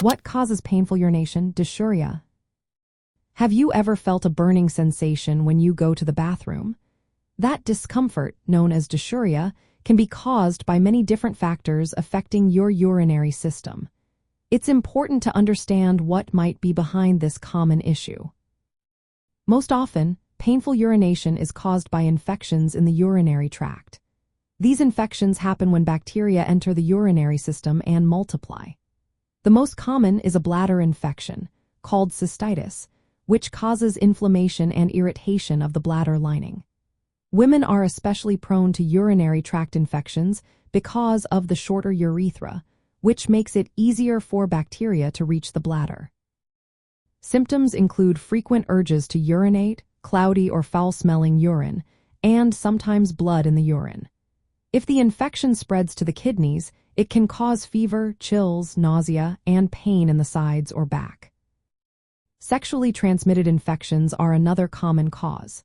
What causes painful urination? Dysuria. Have you ever felt a burning sensation when you go to the bathroom? That discomfort, known as dysuria, can be caused by many different factors affecting your urinary system. It's important to understand what might be behind this common issue. Most often, painful urination is caused by infections in the urinary tract. These infections happen when bacteria enter the urinary system and multiply. The most common is a bladder infection, called cystitis, which causes inflammation and irritation of the bladder lining. Women are especially prone to urinary tract infections because of the shorter urethra, which makes it easier for bacteria to reach the bladder. Symptoms include frequent urges to urinate, cloudy or foul-smelling urine, and sometimes blood in the urine. If the infection spreads to the kidneys, it can cause fever, chills, nausea, and pain in the sides or back. Sexually transmitted infections are another common cause.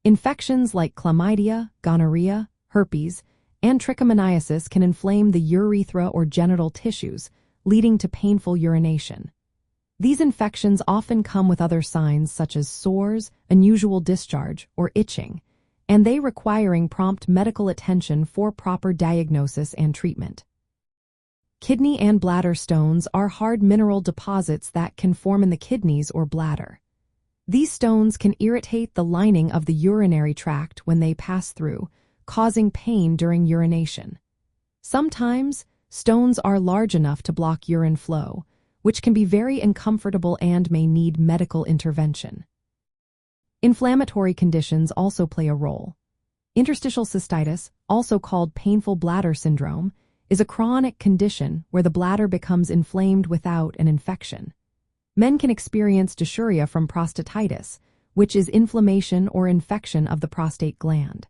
Infections like chlamydia, gonorrhea, herpes, and trichomoniasis can inflame the urethra or genital tissues, leading to painful urination. These infections often come with other signs such as sores, unusual discharge, or itching, and they requiring prompt medical attention for proper diagnosis and treatment. Kidney and bladder stones are hard mineral deposits that can form in the kidneys or bladder. These stones can irritate the lining of the urinary tract when they pass through, causing pain during urination. Sometimes, stones are large enough to block urine flow, which can be very uncomfortable and may need medical intervention. Inflammatory conditions also play a role. Interstitial cystitis, also called painful bladder syndrome, is a chronic condition where the bladder becomes inflamed without an infection. Men can experience dysuria from prostatitis, which is inflammation or infection of the prostate gland.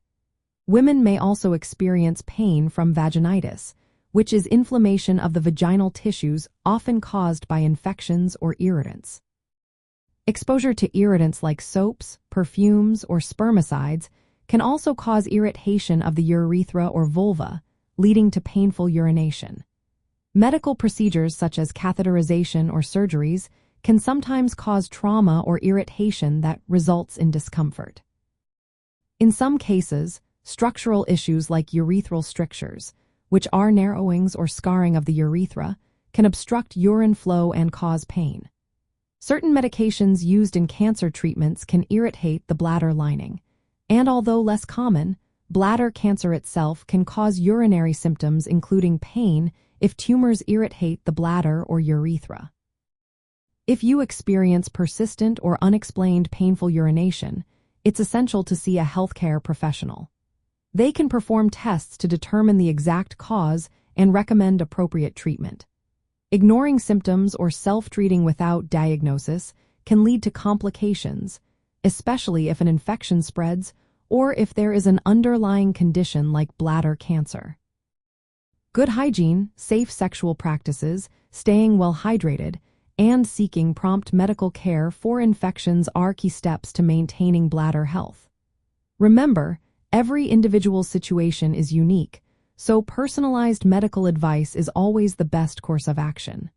Women may also experience pain from vaginitis, which is inflammation of the vaginal tissues often caused by infections or irritants. Exposure to irritants like soaps, perfumes, or spermicides can also cause irritation of the urethra or vulva, leading to painful urination. Medical procedures such as catheterization or surgeries can sometimes cause trauma or irritation that results in discomfort. In some cases, structural issues like urethral strictures, which are narrowings or scarring of the urethra, can obstruct urine flow and cause pain. Certain medications used in cancer treatments can irritate the bladder lining, and although less common, bladder cancer itself can cause urinary symptoms including pain if tumors irritate the bladder or urethra. If you experience persistent or unexplained painful urination, it's essential to see a healthcare professional. They can perform tests to determine the exact cause and recommend appropriate treatment. Ignoring symptoms or self-treating without diagnosis can lead to complications, especially if an infection spreads or if there is an underlying condition like bladder cancer. Good hygiene, safe sexual practices, staying well hydrated, and seeking prompt medical care for infections are key steps to maintaining bladder health. Remember, every individual situation is unique, so personalized medical advice is always the best course of action.